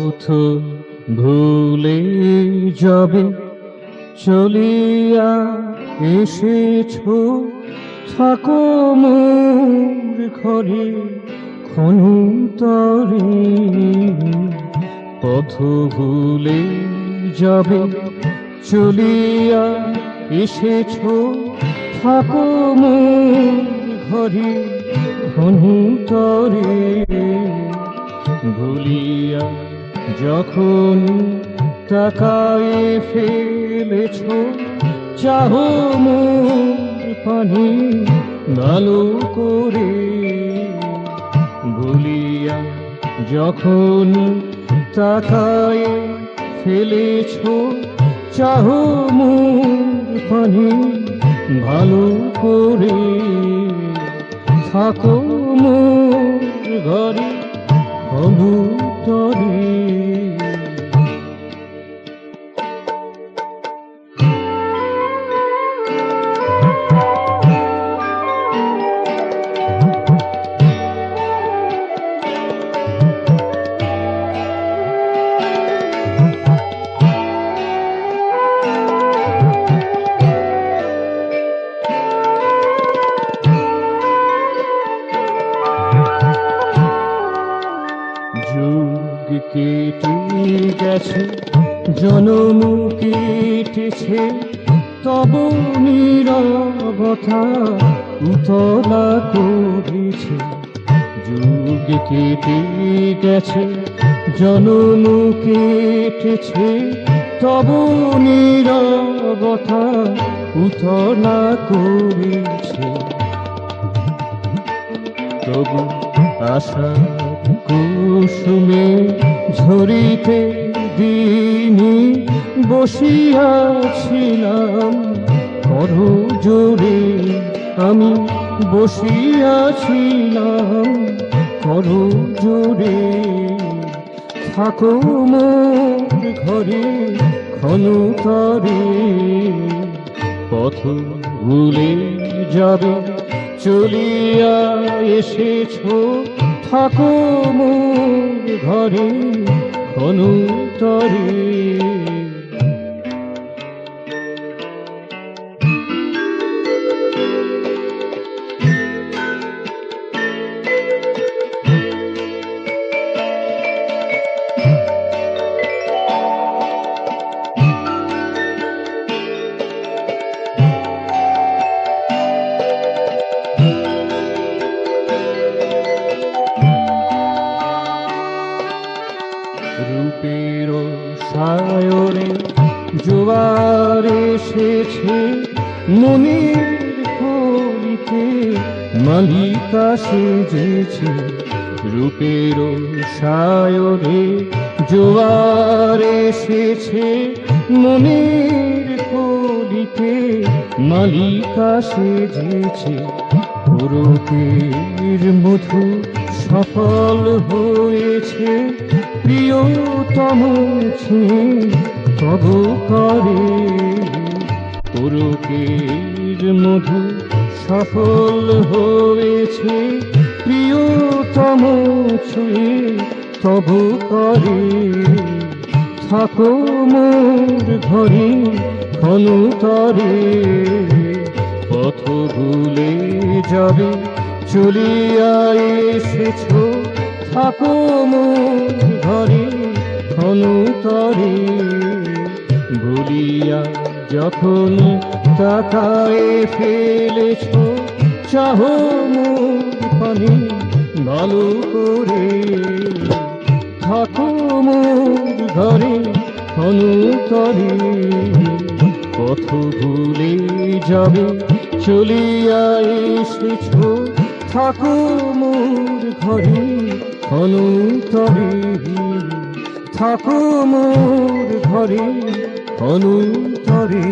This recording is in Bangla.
পথ ভুলে যাবে চলিয়া এসেছ, থাকো মোর ঘরে ক্ষণতরে। পথ ভুলে যাবে চলিয়া এসেছ, থাকো মোর ঘরে ক্ষণতরে। ভুলিয়া যখন তাকায়ে ফেলেছ, চাহো মোর পানে ভালো করে। ভুলিয়া যখন তাকায়ে ফেলেছ, চাহো মোর পানে ভালো করে। থাকো মোর ঘরে ক্ষণতরে। যুগ কেটে গেছে, জনম কেটেছে, তব নীরবতা উতলা করেছে। যুগ কেটে গেছে, জনম কেটেছে, তব নীরবতা উতলা করেছে। তবু আশা কুসুমে ঝরিতে দিনি বসিয়াছিলাম করো জোরে। আমি বসিয়াছিলাম করো জোরে। থাকো মোর ঘরে ক্ষণতরে। পথ ভুলে যাবে চলিয়া এসেছ, থাকো মোর ঘরে ক্ষণতরে। রূপের সায়রে জোয়ার এসেছে, মনের কলিতে মালিকা সেজেছে। রূপের সায়রে জোয়ার এসেছে, মনের কলিতে মালিকা সেজেছে। পুরকের মধু সফল হয়েছে, প্রিয়তম তব করে। পুরকের মধু সফল হয়েছে, প্রিয়তম তব করে। থাকো মোর ঘরে ক্ষণতরে। পথ ভুলে যাবে চলিয়া এসেছ, থাকো মোর ঘরে ক্ষণতরে। ভুলিয়া যখন তাকায়ে ফেলেছ, চাহো মোর পানে ভালো করে। থাকো মোর ঘরে ক্ষণতরে। পথ ভুলে যাবে চলিয়া এসেছ, থাকো মোর ঘরে ক্ষণতরে। থাকো মোর ঘরে ক্ষণতরে।